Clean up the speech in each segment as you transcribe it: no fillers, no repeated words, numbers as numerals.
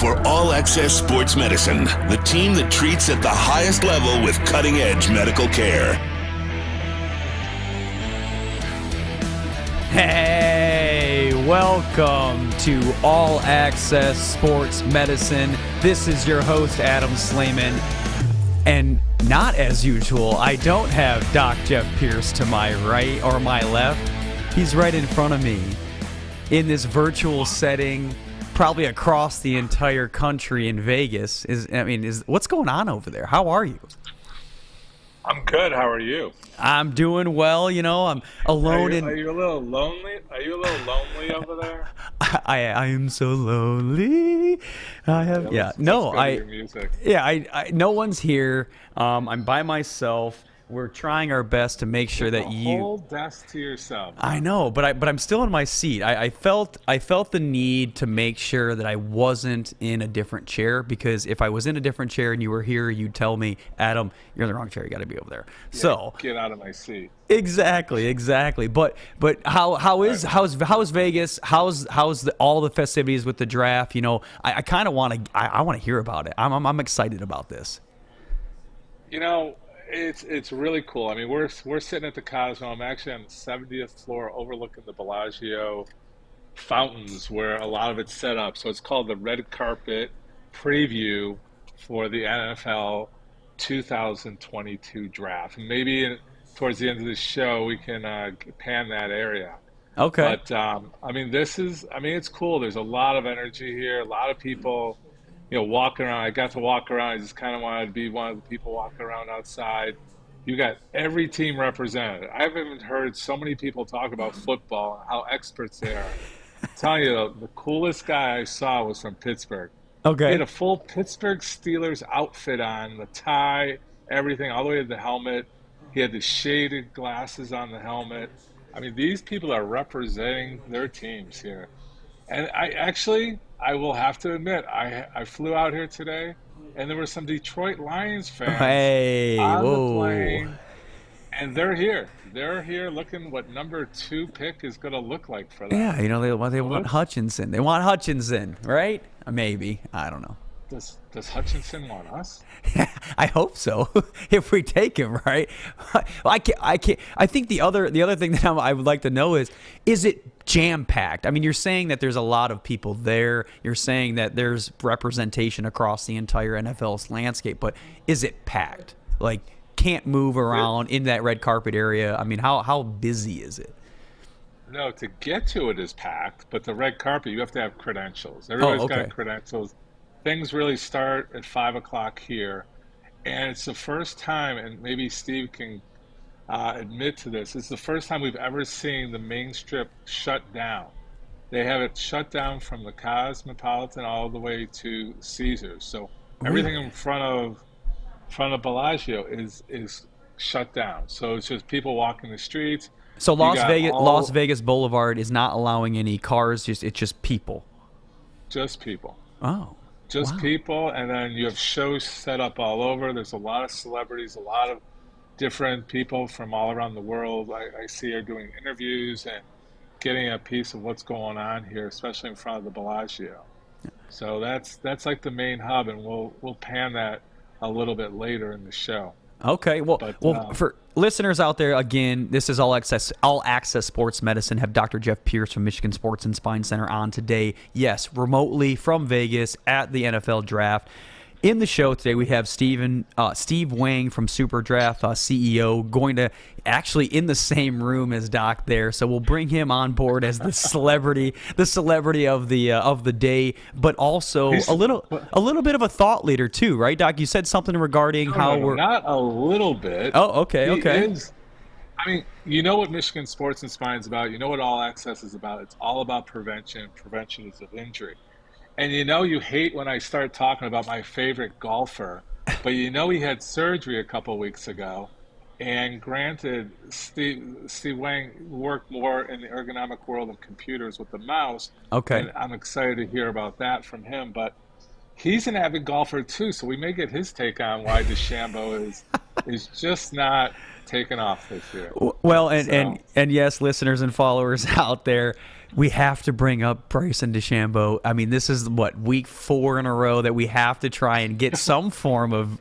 for All Access Sports Medicine, the team that treats at the highest level with cutting-edge medical care. Hey, welcome to All Access Sports Medicine. This is your host, Adam Slayman. And not as usual, I don't have Doc Jeff Pierce to my right or my left. He's right in front of me in this virtual setting, probably across the entire country in Vegas. What's going on over there? How are you? I'm good. How are you? I'm doing well. You know, I'm alone. Are you a little lonely? Are you a little lonely over there? I am so lonely. No one's here. I'm by myself. We're trying our best to make sure that you whole desk to yourself. I know, but I'm still in my seat. I felt the need to make sure that I wasn't in a different chair, because if I was in a different chair and you were here, you'd tell me, Adam, you're in the wrong chair. You got to be over there. Yeah, so get out of my seat. Exactly. But how's Vegas? How's all the festivities with the draft? You know, I kind of want to hear about it. I'm excited about this. You know, it's really cool. I mean, we're sitting at the Cosmo. I'm actually on the 70th floor overlooking the Bellagio fountains, where a lot of it's set up. So it's called the red carpet preview for the NFL 2022 draft. And maybe towards the end of the show, we can pan that area. Okay. But it's cool. There's a lot of energy here. A lot of people, walking around. I got to walk around. I just kind of wanted to be one of the people walking around outside. You got every team represented. I haven't even heard so many people talk about football and how experts they are. I'm telling you, the coolest guy I saw was from Pittsburgh. Okay. He had a full Pittsburgh Steelers outfit on, the tie, everything, all the way to the helmet. He had the shaded glasses on the helmet. I mean, these people are representing their teams here. And I will have to admit, I flew out here today, and there were some Detroit Lions fans on the plane, and they're here. They're here looking what number 2 pick is going to look like for them. Yeah, they want Hutchinson. They want Hutchinson, right? Maybe. I don't know. Does Hutchinson want us? I hope so. If we take him, right? I can't. I think the other thing that I would like to know is it jam packed? I mean, you're saying that there's a lot of people there. You're saying that there's representation across the entire NFL's landscape, but is it packed? Like, can't move around in that red carpet area. I mean, how busy is it? No, to get to it is packed, but the red carpet, you have to have credentials. Everybody's got credentials. Things really start at 5 o'clock here, and it's the first time, and maybe Steve can admit to this, it's the first time we've ever seen the main strip shut down. They have it shut down from the Cosmopolitan all the way to Caesars. So everything in front of Bellagio is shut down. So it's just people walking the streets. So Las Vegas Boulevard is not allowing any cars. It's just people. Just people. Oh. Just people, and then you have shows set up all over. There's a lot of celebrities, a lot of different people from all around the world. I see are doing interviews and getting a piece of what's going on here, especially in front of the Bellagio. So that's like the main hub, and we'll pan that a little bit later in the show. Okay, for listeners out there, again, this is All Access Sports Medicine. Have Dr. Jeff Pierce from Michigan Sports and Spine Center on today. Yes, remotely from Vegas at the NFL Draft. In the show today, we have Steve Wang from SuperDraft, CEO, going to actually in the same room as Doc there. So we'll bring him on board as the celebrity of the day, but also a little bit of a thought leader too, right, Doc? You said something regarding we're not a little bit. Oh, okay. I mean, you know what Michigan Sports and Spine is about. You know what All Access is about. It's all about prevention. Prevention is of injury. And you hate when I start talking about my favorite golfer, but he had surgery a couple weeks ago. And granted, Steve Wang worked more in the ergonomic world of computers with the mouse. Okay. And I'm excited to hear about that from him. But he's an avid golfer too, so we may get his take on why DeChambeau is He's just not taken off this year. Well, and yes, listeners and followers out there, we have to bring up Bryson DeChambeau. I mean, this is what, week 4 in a row that we have to try and get some form of,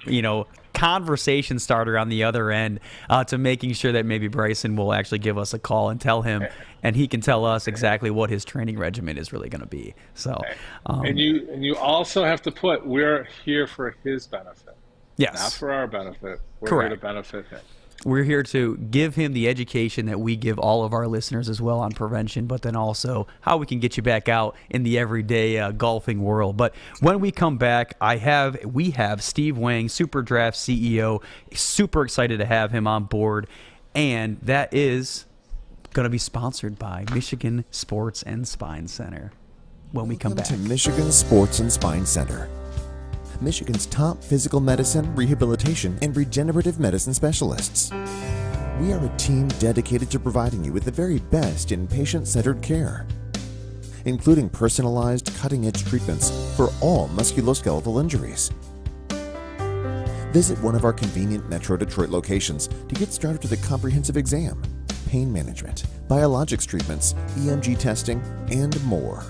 conversation starter on the other end to making sure that maybe Bryson will actually give us a call and tell him, and he can tell us exactly what his training regimen is really going to be. So, and you also have to put, we're here for his benefit. Yes. Not for our benefit. We're Correct. here to benefit him. We're here to give him the education that we give all of our listeners as well on prevention, but then also how we can get you back out in the everyday golfing world. But when we come back, we have Steve Wang, SuperDraft CEO. Super excited to have him on board, and that is going to be sponsored by Michigan Sports and Spine Center. When we come back to Michigan Sports and Spine Center, Michigan's top physical medicine, rehabilitation, and regenerative medicine specialists. We are a team dedicated to providing you with the very best in patient-centered care, including personalized, cutting-edge treatments for all musculoskeletal injuries. Visit one of our convenient Metro Detroit locations to get started with a comprehensive exam, pain management, biologics treatments, EMG testing, and more.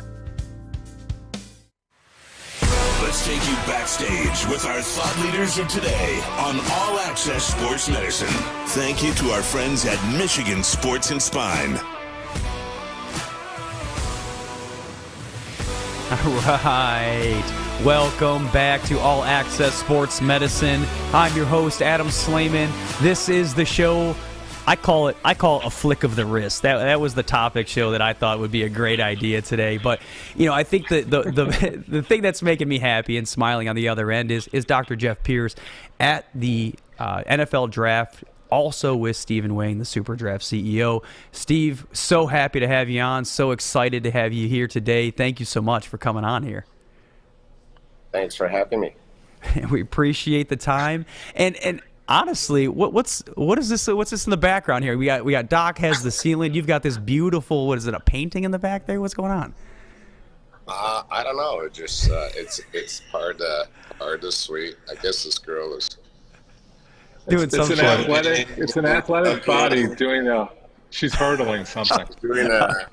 Let's take you backstage with our thought leaders of today on All Access Sports Medicine. Thank you to our friends at Michigan Sports and Spine. All right. Welcome back to All Access Sports Medicine. I'm your host, Adam Slayman. This is the show. I call it a flick of the wrist. That was the topic show that I thought would be a great idea today. But I think the thing that's making me happy and smiling on the other end is Dr. Jeff Pierce at the NFL draft, also with Stephen Wang, the SuperDraft CEO. Steve, so happy to have you on. So excited to have you here today. Thank you so much for coming on here. Thanks for having me. We appreciate the time. And honestly, what's this in the background here? We got Doc has the ceiling. You've got this beautiful, what is it, a painting in the back there? What's going on? I don't know. It just it's part of the suite. I guess this girl is doing something. It's an athletic body doing she's hurdling something. Doing a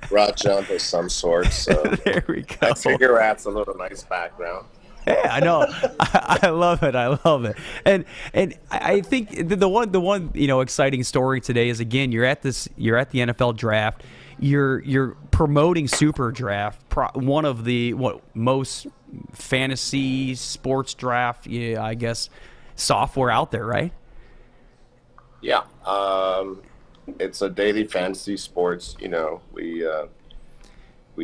rock jump of some sort. So there we go. I figure that's a little nice background. Yeah, I know. I love it. I love it. And I think the one exciting story today is, again, you're at the NFL draft. You're promoting SuperDraft, one of the most fantasy sports draft, I guess, software out there, right? Yeah. It's a daily fantasy sports. We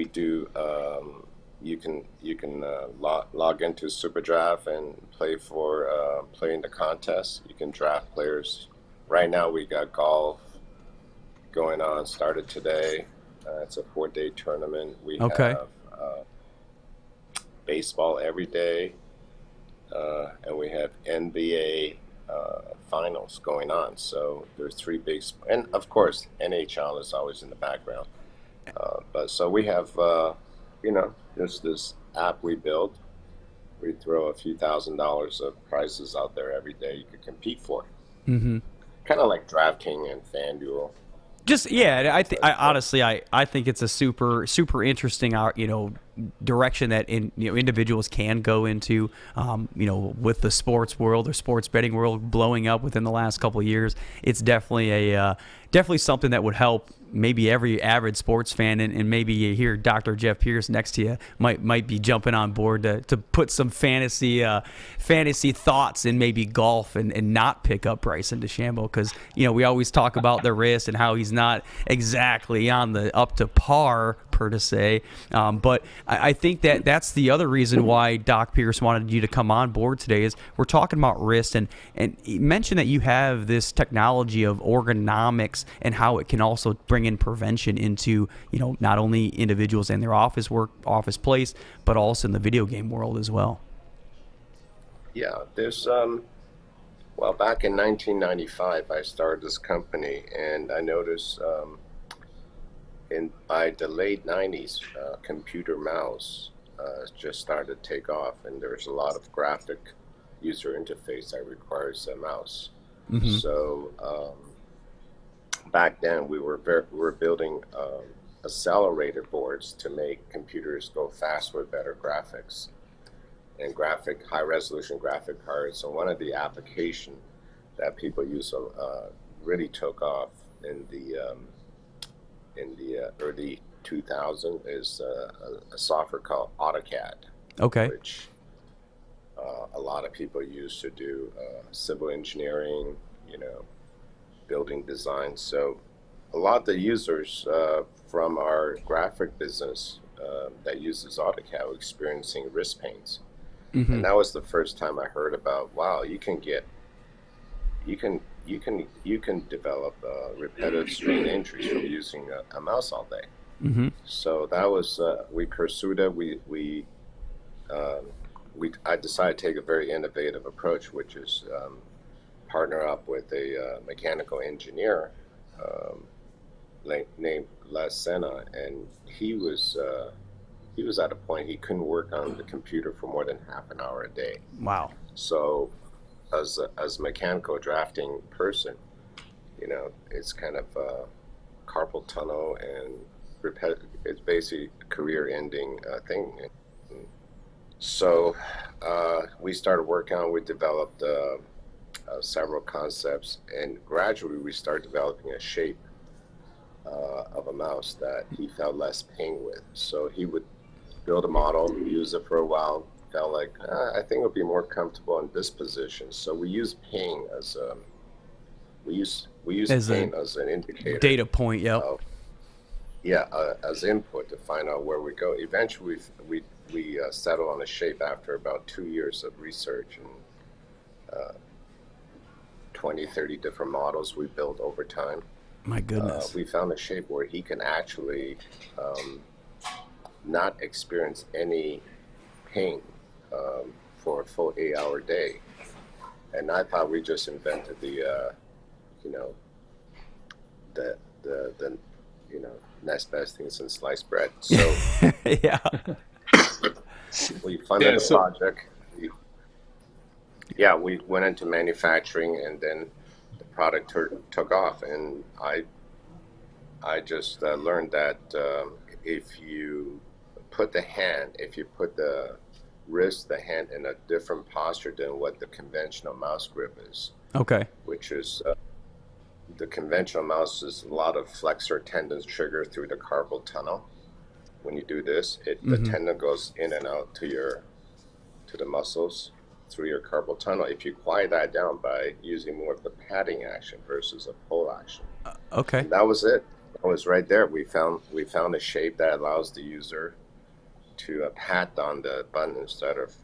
do. You can log into SuperDraft and play in the contest. You can draft players. Right now we got golf going on. Started today. It's a 4-day tournament. We have baseball every day, and we have NBA finals going on. So there's 3 big, and of course NHL is always in the background. But so we have. There's this app we built. We throw a few $1,000s of prizes out there every day you could compete for. Mm-hmm. Kind of like DraftKings and FanDuel. I think it's a super interesting direction that individuals can go into. With the sports world or sports betting world blowing up within the last couple of years, it's definitely something that would help maybe every avid sports fan, and maybe you hear Dr. Jeff Pierce next to you might be jumping on board to put some fantasy thoughts in maybe golf and not pick up Bryson DeChambeau, because we always talk about the wrist and how he's not exactly on the up to par per se, but I think that's the other reason why Doc Pierce wanted you to come on board today is we're talking about wrist, and he mentioned that you have this technology of ergonomics and how it can also bring in prevention into not only individuals in their office place, but also in the video game world as well. Yeah, there's back in 1995 I started this company, and I noticed by the late 90s computer mouse just started to take off, and there's a lot of graphic user interface that requires a mouse. So back then we were building accelerator boards to make computers go faster with better graphics and high resolution graphic cards. So one of the application that people use really took off in the early 2000s is a software called AutoCAD. Okay. Which a lot of people use to do civil engineering, building design. So a lot of the users from our graphic business that uses AutoCAD were experiencing wrist pains. And that was the first time I heard about, wow, you can develop repetitive strain injuries from using a mouse all day. So that was we pursued it. I decided to take a very innovative approach, which is partner up with a mechanical engineer named Les Sena, and he was at a point he couldn't work on the computer for more than half an hour a day. Wow. So as a mechanical drafting person, it's kind of carpal tunnel and it's basically a career-ending thing. So we started working on, we developed several concepts, and gradually we started developing a shape of a mouse that he felt less pain with. So he would build a model, use it for a while, felt like, I think it'll be more comfortable in this position. So we use pain as pain as an indicator. Data point, yep. As input to find out where we go. Eventually we settled on a shape after about 2 years of research and 20, 30 different models we built over time. My goodness. We found a shape where he can actually not experience any pain for a full 8-hour day. And I thought we just invented the next best thing since sliced bread. So yeah. We funded the project. We went into manufacturing, and then the product took off. And I just learned that if you put the wrist, the hand in a different posture than what the conventional mouse grip is. Okay. Which is the conventional mouse is a lot of flexor tendons trigger through the carpal tunnel. When you do this, the tendon goes in and out to the muscles through your carpal tunnel. If you quiet that down by using more of the patting action versus a pull action. Okay. And that was it. That was right there. We found a shape that allows the user to pat on the button instead of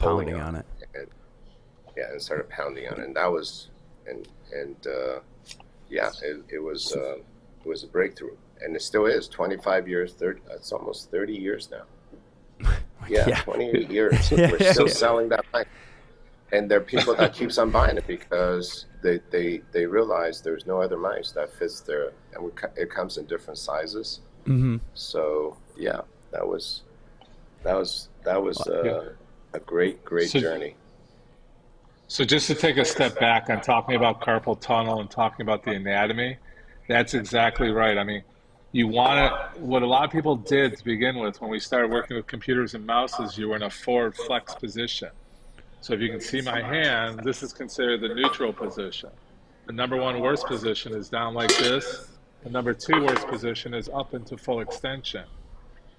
pounding on it. Instead of pounding on it. And that was it was a breakthrough. And it still is. 25 years, it's almost 30 years now. 28 years. We're still selling that mic. And there are people that keeps on buying it because they realize there's no other mice that fits their, and it comes in different sizes. So that was a great journey. So just to take a step back on talking about carpal tunnel and talking about the anatomy, that's exactly right. I mean, what a lot of people did to begin with when we started working with computers and mouses, you were in a forward flex position. So if you can see my hand, this is considered the neutral position. The number one worst position is down like this. The number two worst position is up into full extension.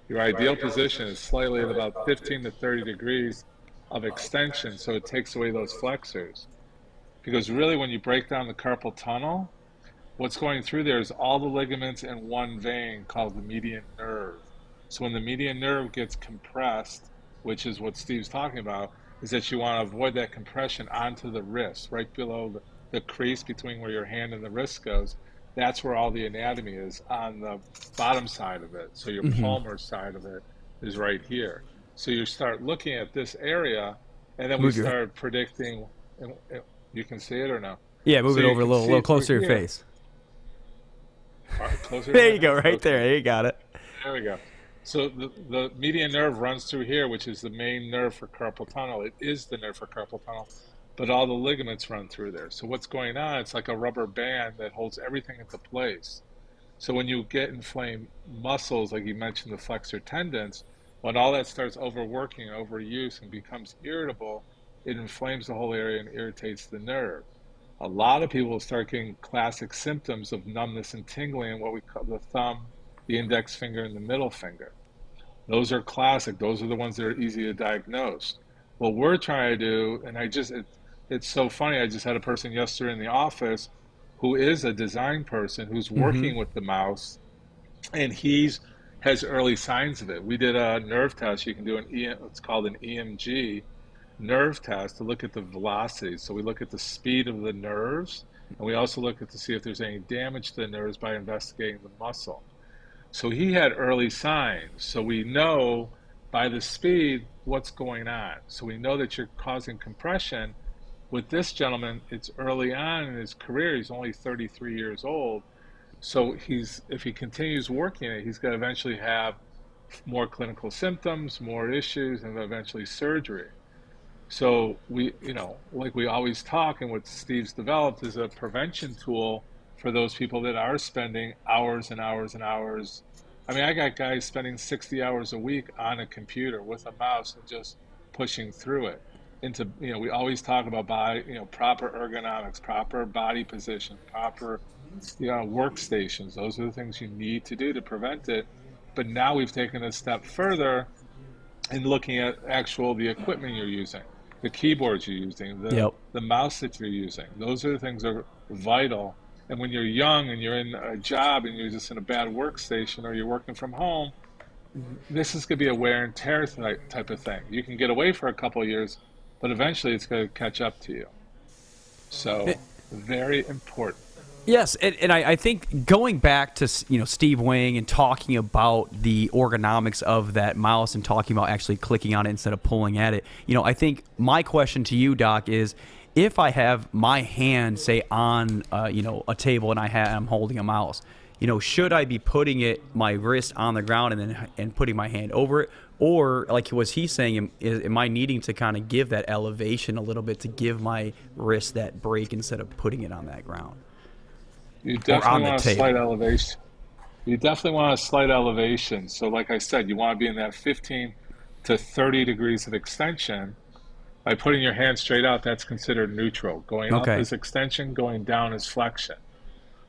Your ideal position is slightly at about 15 to 30 degrees of extension, so it takes away those flexors. Because really when you break down the carpal tunnel, what's going through there is all the ligaments in one vein called the median nerve. So when the median nerve gets compressed, which is what Steve's talking about, is that you want to avoid that compression onto the wrist, right below the crease between where your hand and the wrist goes. That's where all the anatomy is, on the bottom side of it. So your palmar side of it is right here. So you start looking at this area, and then we start predicting. You can see it or no? Yeah, move it over a little closer to your face. Closer. There you go, right there. There you got it. There we go. So the median nerve runs through here, which is the main nerve for carpal tunnel. It is the nerve for carpal tunnel. but all the ligaments run through there. So what's going on, it's like a rubber band that holds everything into place. So when you get inflamed muscles, like you mentioned, the flexor tendons, when all that starts overworking, overuse, and becomes irritable, it inflames the whole area and irritates the nerve. A lot of people start getting classic symptoms of numbness and tingling in what we call the thumb, the index finger, and the middle finger. Those are classic. Those are the ones that are easy to diagnose. What we're trying to do, and it's so funny, I just had a person yesterday in the office who is a design person who's working with the mouse, and has early signs of it. We did a nerve test. You can do it's called an EMG nerve test to look at the velocity. So we look at the speed of the nerves, and we also look to see if there's any damage to the nerves by investigating the muscle. So he had early signs. So we know by the speed what's going on. So we know that you're causing compression. With this gentleman, it's early on in his career. He's only 33 years old. So if he continues working it, he's going to eventually have more clinical symptoms, more issues, and eventually surgery. So like we always talk, and what Steve's developed is a prevention tool for those people that are spending hours and hours and hours. I mean, I got guys spending 60 hours a week on a computer with a mouse and just pushing through it. We always talk about proper ergonomics, proper body position, proper workstations. Those are the things you need to do to prevent it. But now we've taken a step further in looking at the equipment you're using, the keyboards you're using, the mouse that you're using. Those are the things that are vital. And when you're young and you're in a job and you're just in a bad workstation or you're working from home, this is going to be a wear and tear type of thing. You can get away for a couple of years, but eventually it's going to catch up to you. So very important. Yes, and I think going back to Steve Wang and talking about the ergonomics of that mouse and talking about actually clicking on it instead of pulling at it, I think my question to you, Doc, is if I have my hand, say, on a table and I'm holding a mouse, should I be putting my wrist on the ground and putting my hand over it? Or, like was he saying, am I needing to kind of give that elevation a little bit to give my wrist that break instead of putting it on that ground? You definitely want a slight elevation. You definitely want a slight elevation. So like I said, you want to be in that 15 to 30 degrees of extension. By putting your hand straight out, that's considered neutral. Going up is extension, going down is flexion.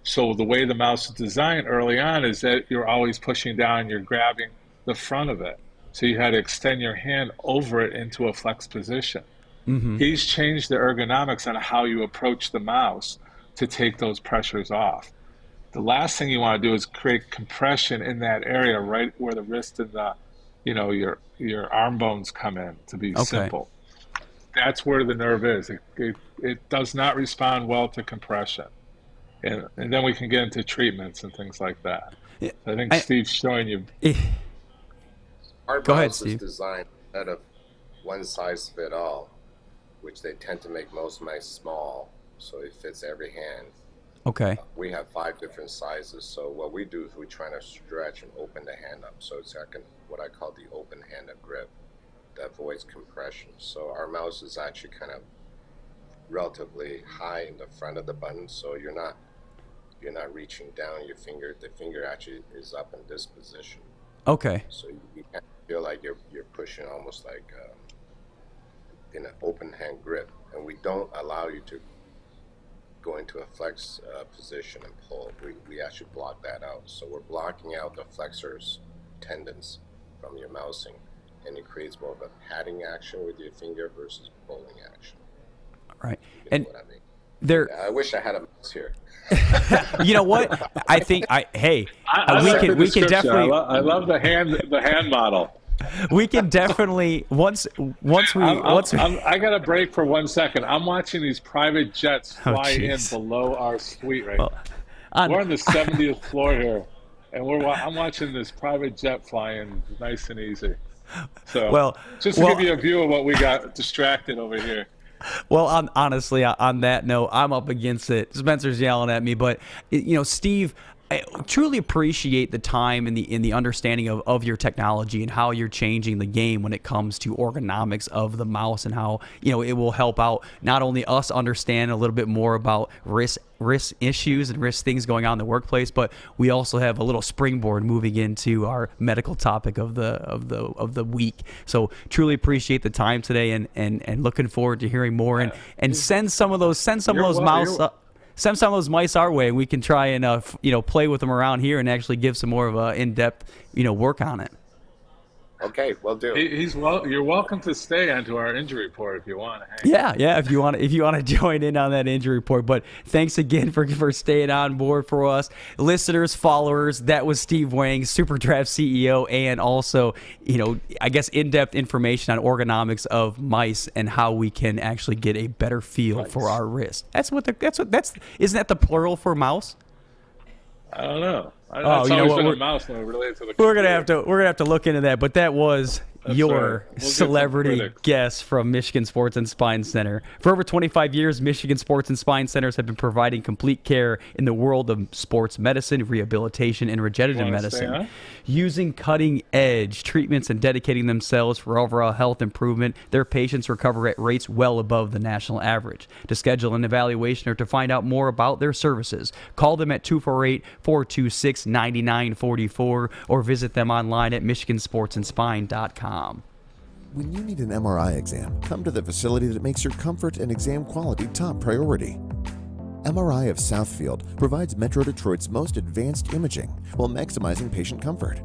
So the way the mouse is designed early on is that you're always pushing down and you're grabbing the front of it. So you had to extend your hand over it into a flex position. He's changed the ergonomics on how you approach the mouse to take those pressures off. The last thing you want to do is create compression in that area right where the wrist and the, your arm bones come in, to be simple. That's where the nerve is. It does not respond well to compression. And then we can get into treatments and things like that. So I think Steve's showing you. Our mouse is designed out of one size fit all, which they tend to make most mice small, so it fits every hand. Okay. We have 5 different sizes, so what we do is we try to stretch and open the hand up, so it's like what I call the open-handed grip that avoids compression. So our mouse is actually kind of relatively high in the front of the button, so you're not reaching down your finger. The finger actually is up in this position. Okay. So you kind of feel like you're pushing almost like in an open hand grip, and we don't allow you to go into a flex position and pull. We actually block that out. So we're blocking out the flexors tendons from your mousing, and it creates more of a padding action with your finger versus pulling action. Right. You know what I mean? I wish I had a mouse here. You know what? I think we can definitely. I love the hand model. We can definitely once we. I got a break for 1 second. I'm watching these private jets fly in below our suite right now. We're on the 70th floor here, and I'm watching this private jet fly in nice and easy. So just to give you a view of what we got distracted over here. Well, honestly, on that note, I'm up against it. Spencer's yelling at me, but Steve, I truly appreciate the time and the understanding of your technology and how you're changing the game when it comes to ergonomics of the mouse, and how it will help out not only us understand a little bit more about risk issues and risk things going on in the workplace, but we also have a little springboard moving into our medical topic of the week. So truly appreciate the time today, and looking forward to hearing more, and send some of those mice our way. We can try and play with them around here and actually give some more of a in-depth work on it. Okay, we'll do. You're welcome to stay onto our injury report if you want. Yeah. If you want to join in on that injury report. But thanks again for staying on board for us, listeners, followers. That was Steve Wang, SuperDraft CEO, and also I guess in-depth information on ergonomics of mice and how we can actually get a better feel for our wrist. Isn't that the plural for mouse? I don't know. It's always been a mouse when related to the we're gonna have to look into that. But that was your We'll celebrity guest from Michigan Sports and Spine Center. For over 25 years, Michigan Sports and Spine Centers have been providing complete care in the world of sports medicine, rehabilitation, and regenerative medicine, using cutting-edge treatments and dedicating themselves for overall health improvement. Their patients recover at rates well above the national average. To schedule an evaluation or to find out more about their services, call them at 248-426-9944 or visit them online at michigansportsandspine.com. When you need an MRI exam, come to the facility that makes your comfort and exam quality top priority. MRI of Southfield provides Metro Detroit's most advanced imaging while maximizing patient comfort.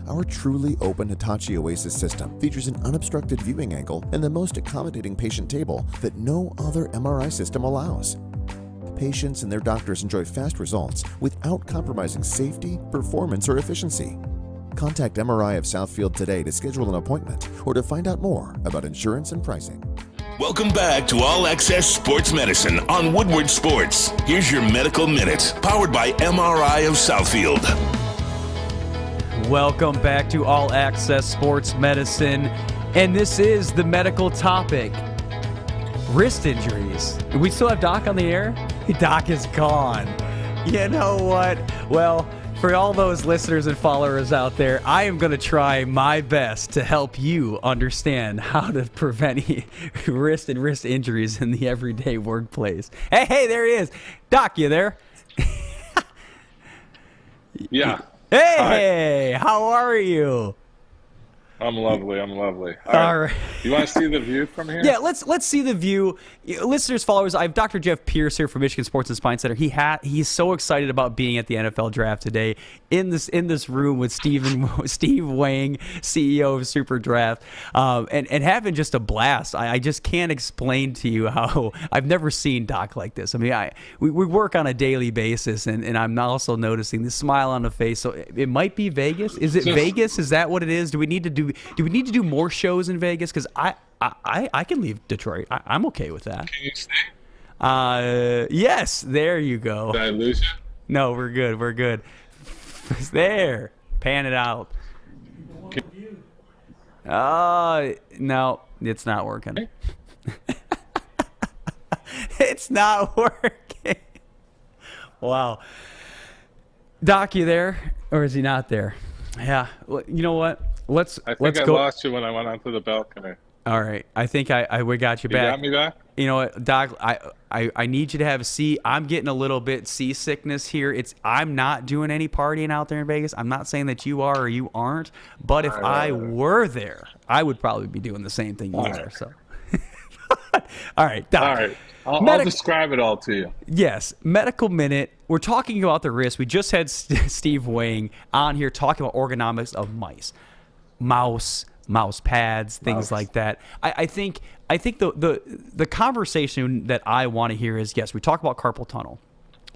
Our truly open Hitachi Oasis system features an unobstructed viewing angle and the most accommodating patient table that no other MRI system allows. Patients and their doctors enjoy fast results without compromising safety, performance, or efficiency. Contact MRI of Southfield today to schedule an appointment or to find out more about insurance and pricing. Welcome back to All Access Sports Medicine on Woodward Sports. Here's your Medical Minute, powered by MRI of Southfield. Welcome back to All Access Sports Medicine, and this is the medical topic: wrist injuries. Do we still have Doc on the air? Doc is gone. You know what? Well, for all those listeners and followers out there, I am going to try my best to help you understand how to prevent wrist injuries in the everyday workplace. Hey, there he is. Doc, you there? Yeah. Hey, how are you? I'm lovely. All right. You want to see the view from here? Yeah, let's see the view. Listeners, followers, I have Dr. Jeff Pierce here from Michigan Sports and Spine Center. He's so excited about being at the NFL draft today in this room with Steve Wang, CEO of SuperDraft, and having just a blast. I just can't explain to you how I've never seen Doc like this. I mean, we work on a daily basis, and I'm also noticing the smile on the face. So it might be Vegas. Is it Vegas? Is that what it is? Do we need to do more shows in Vegas? Because I can leave Detroit. I'm okay with that. Can you stay? Yes, there you go. Did I lose you? No, we're good. There. Pan it out. No, it's not working. It's not working. Wow. Doc, you there? Or is he not there? Yeah. Well, you know what? Let's I go. lost you when I went onto the balcony. All right. I think we got you back. You got me back? You know what, Doc? I need you to have I'm getting a little bit seasickness here. I'm not doing any partying out there in Vegas. I'm not saying that you are or you aren't, but if I were there, I would probably be doing the same thing you are. So, all right, Doc. All right. I'll describe it all to you. Yes, medical minute. We're talking about the wrist. We just had Steve Wang on here talking about ergonomics of mouse pads, things like that. I think the conversation that I want to hear is, yes, we talk about carpal tunnel.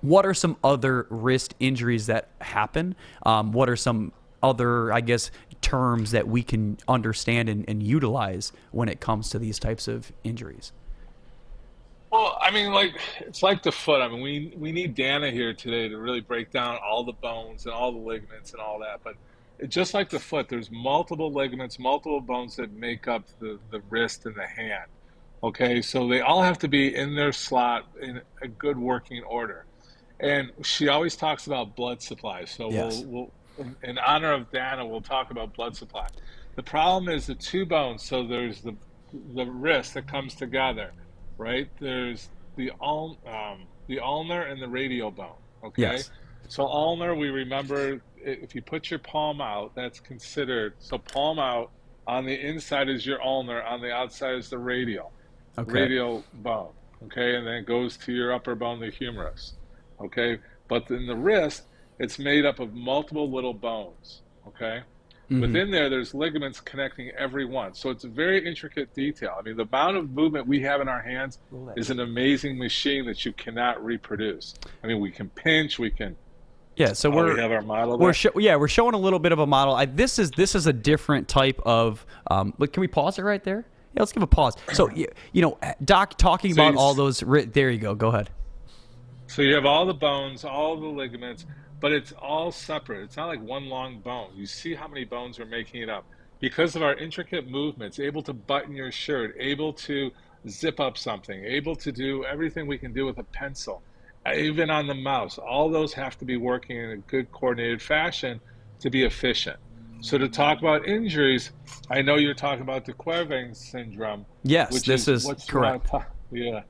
What are some other wrist injuries that happen? What are some other, I guess, terms that we can understand and utilize when it comes to these types of injuries? Well, I mean, it's like the foot. I mean, we need Dana here today to really break down all the bones and all the ligaments and all that. But just like the foot, there's multiple ligaments, multiple bones that make up the wrist and the hand. Okay, so they all have to be in their slot in a good working order. And she always talks about blood supply. So Yes. we'll in honor of Dana, we'll talk about blood supply. The problem is the two bones. So there's the wrist that comes together, right? There's the ulnar and the radial bone. Okay. Yes. So ulnar, we remember if you put your palm out, that's considered. So palm out, on the inside is your ulnar, on the outside is the radial bone. Okay, and then it goes to your upper bone, the humerus. Okay, but in the wrist, it's made up of multiple little bones. Okay, within there's ligaments connecting every one. So it's a very intricate detail. I mean, the amount of movement we have in our hands is an amazing machine that you cannot reproduce. I mean, we can pinch, we can. Yeah, so we have our model. We're showing a little bit of a model. This is a different type of. But can we pause it right there? Yeah, let's give a pause. So Doc, talking about all those. There you go. Go ahead. So you have all the bones, all the ligaments, but it's all separate. It's not like one long bone. You see how many bones are making it up because of our intricate movements. Able to button your shirt, able to zip up something, able to do everything we can do with a pencil. Even on the mouse, all those have to be working in a good coordinated fashion to be efficient. So to talk about injuries, I know you're talking about the Quervain syndrome. Yes, this is correct. Yeah.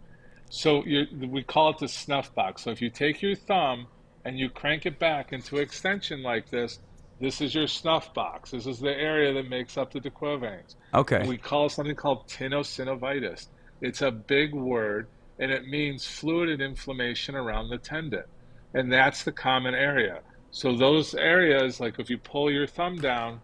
So we call it the snuff box. So if you take your thumb and you crank it back into extension like this is your snuff box. This is the area that makes up the Quervains. Okay. And we call it something called Pinocynovitis. It's a big word, and it means fluid and inflammation around the tendon. And that's the common area. So those areas, like if you pull your thumb down,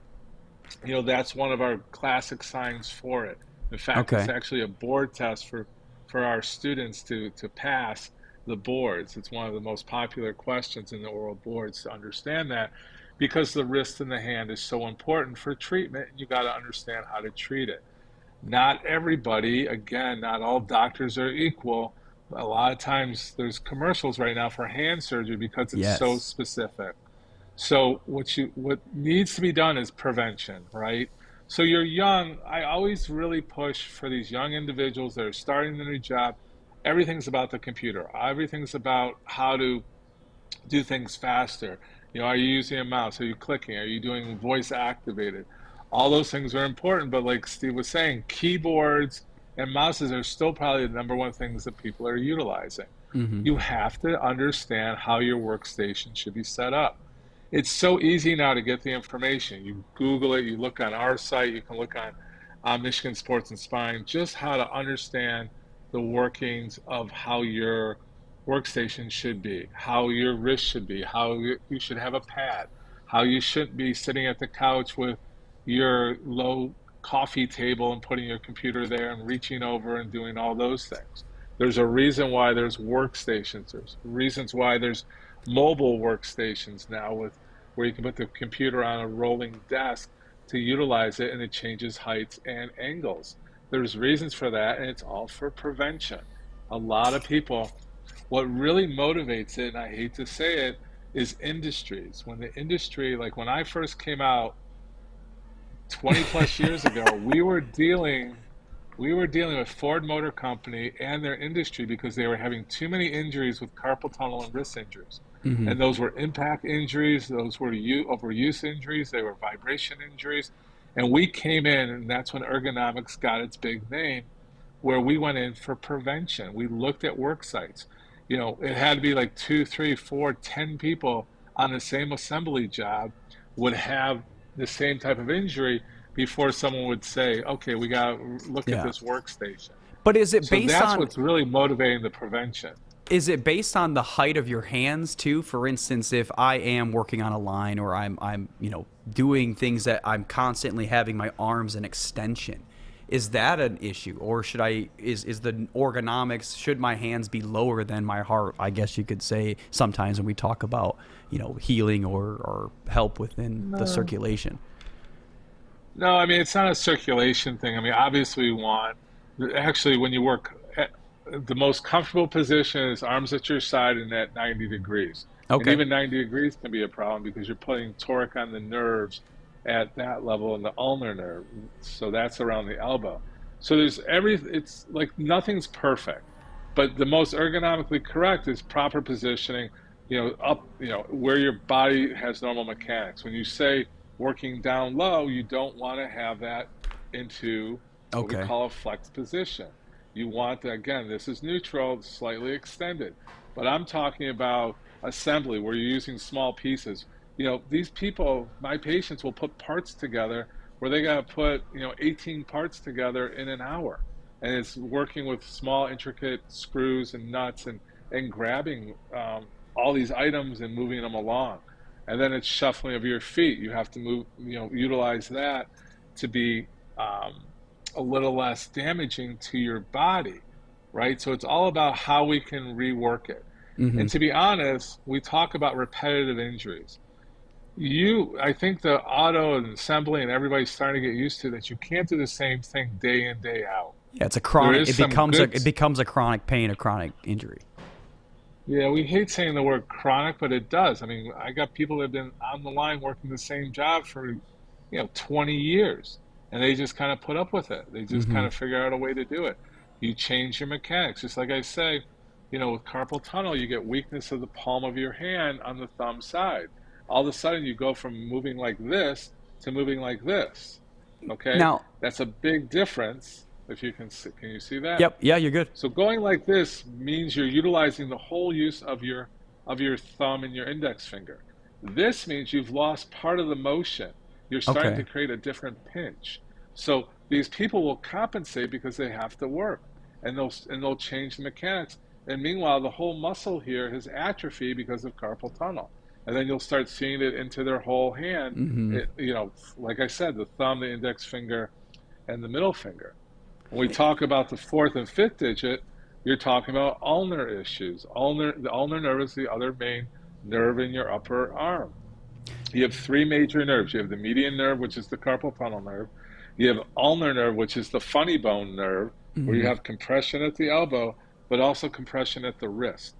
that's one of our classic signs for it. In fact, it's actually a board test for our students to pass the boards. It's one of the most popular questions in the oral boards to understand that, because the wrist and the hand is so important for treatment, and you got to understand how to treat it. Not everybody, again, not all doctors are equal. A lot of times there's commercials right now for hand surgery because it's so specific. So what needs to be done is prevention, right? So you're young. I always really push for these young individuals that are starting a new job. Everything's about the computer. Everything's about how to do things faster. Are you using a mouse? Are you clicking? Are you doing voice activated? All those things are important, but like Steve was saying, keyboards and mouses are still probably the number one things that people are utilizing. You have to understand how your workstation should be set up. It's so easy now to get the information. You Google it, you look on our site, you can look on Michigan Sports and Spine, just how to understand the workings of how your workstation should be, how your wrist should be, how you should have a pad, how you shouldn't be sitting at the couch with your low coffee table and putting your computer there and reaching over and doing all those things. There's a reason why there's workstations. There's reasons why there's mobile workstations now where you can put the computer on a rolling desk to utilize it, and it changes heights and angles. There's reasons for that, and it's all for prevention. A lot of people, what really motivates it, and I hate to say it, is industries. When the industry, like when I first came out 20 plus years ago, we were dealing with Ford Motor Company and their industry because they were having too many injuries with carpal tunnel and wrist injuries. And those were impact injuries, those were overuse injuries, they were vibration injuries. And we came in, and that's when ergonomics got its big name, where we went in for prevention. We looked at work sites. It had to be like 2, 3, 4, 10 people on the same assembly job would have the same type of injury before someone would say, okay, we got to look at this workstation. But is it based on... that's what's really motivating the prevention. Is it based on the height of your hands too? For instance, if I am working on a line, or I'm doing things that I'm constantly having my arms in extension, is that an issue? Or should is the ergonomics, should my hands be lower than my heart? I guess you could say sometimes when we talk about, healing or help within the circulation. No, I mean, it's not a circulation thing. I mean, obviously actually when you work, the most comfortable position is arms at your side and at 90 degrees. Okay. And even 90 degrees can be a problem because you're putting torque on the nerves at that level in the ulnar nerve. So that's around the elbow. So it's like nothing's perfect, but the most ergonomically correct is proper positioning, up, where your body has normal mechanics. When you say working down low, you don't want to have that into what we call a flexed position. You want to, again, this is neutral, slightly extended. But I'm talking about assembly where you're using small pieces. These people, my patients, will put parts together where they got to put, 18 parts together in an hour. And it's working with small, intricate screws and nuts and grabbing all these items and moving them along. And then it's shuffling of your feet. You have to move, utilize that to be a little less damaging to your body, right? So it's all about how we can rework it. Mm-hmm. And to be honest, we talk about repetitive injuries. I think the auto and assembly and everybody's starting to get used to that you can't do the same thing day in, day out. Yeah, it's a chronic. It becomes a chronic pain, a chronic injury. Yeah, we hate saying the word chronic, but it does. I mean, I got people that have been on the line working the same job for, 20 years, and they just kind of put up with it. They just kind of figure out a way to do it. You change your mechanics, just like I say. With carpal tunnel, you get weakness of the palm of your hand on the thumb side. All of a sudden, you go from moving like this to moving like this. Okay, now that's a big difference. If you can you see that? Yep. Yeah, you're good. So going like this means you're utilizing the whole use of your thumb and your index finger. This means you've lost part of the motion. You're starting to create a different pinch. So these people will compensate because they have to work, and they'll change the mechanics. And meanwhile, the whole muscle here has atrophied because of carpal tunnel. And then you'll start seeing it into their whole hand. Mm-hmm. Like I said, the thumb, the index finger, and the middle finger. When we talk about the fourth and fifth digit, you're talking about ulnar issues. The ulnar nerve is the other main nerve in your upper arm. You have three major nerves. You have the median nerve, which is the carpal tunnel nerve. You have ulnar nerve, which is the funny bone nerve, where you have compression at the elbow, but also compression at the wrist.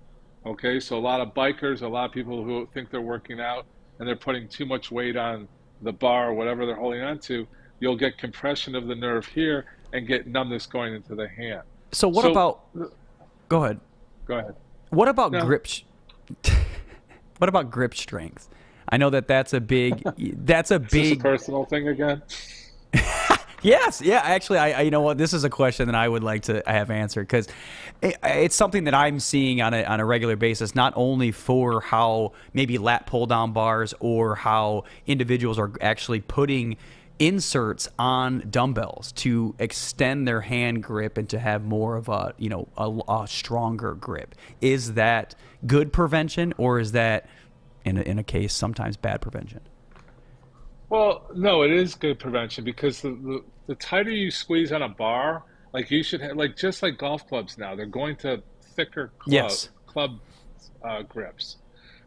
Okay, so a lot of bikers, a lot of people who think they're working out and they're putting too much weight on the bar or whatever they're holding on to, you'll get compression of the nerve here and get numbness going into the hand. So what about? Go ahead. Go ahead. What about grip? What about grip strength? I know that's a big. That's a big. Is this a personal thing again? Yes. Yeah. Actually, I you know what? This is a question that I would like to have answered because it's something that I'm seeing on a regular basis, not only for how maybe lat pull down bars or how individuals are actually putting inserts on dumbbells to extend their hand grip and to have more of a stronger grip. Is that good prevention, or is that in a case sometimes bad prevention? Well, no, it is good prevention because the tighter you squeeze on a bar, like you should have, like just like golf clubs now, they're going to thicker club grips.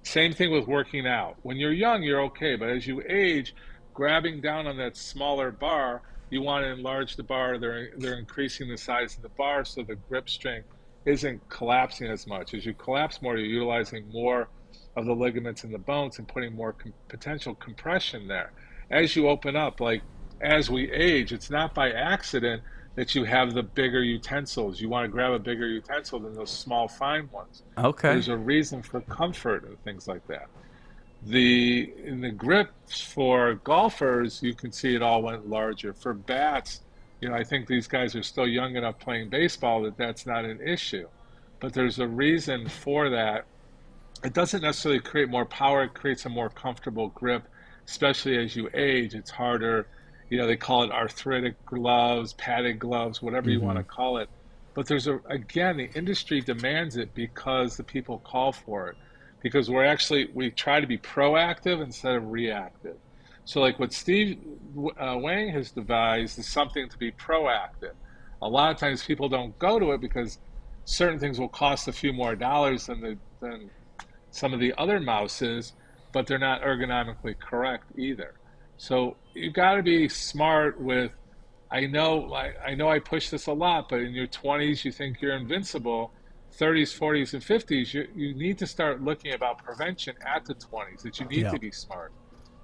Same thing with working out. When you're young, you're okay, but as you age, grabbing down on that smaller bar, you want to enlarge the bar. They're increasing the size of the bar so the grip strength isn't collapsing as much. As you collapse more, you're utilizing more of the ligaments and the bones and putting more potential compression there. As you open up, like as we age, it's not by accident that you have the bigger utensils. You want to grab a bigger utensil than those small, fine ones. Okay. There's a reason for comfort and things like that. In the grips for golfers, you can see it all went larger. For bats, I think these guys are still young enough playing baseball that that's not an issue. But there's a reason for that. It doesn't necessarily create more power. It creates a more comfortable grip, especially as you age. It's harder. They call it arthritic gloves, padded gloves, whatever you want to call it. But again, the industry demands it because the people call for it. Because we try to be proactive instead of reactive. So like what Steve Wang has devised is something to be proactive. A lot of times people don't go to it because certain things will cost a few more dollars than some of the other mouses, but they're not ergonomically correct either. So you've got to be smart with, I know I push this a lot, but in your 20s you think you're invincible. 30s, 40s, and 50s, you need to start looking about prevention at the 20s, that you need to be smart.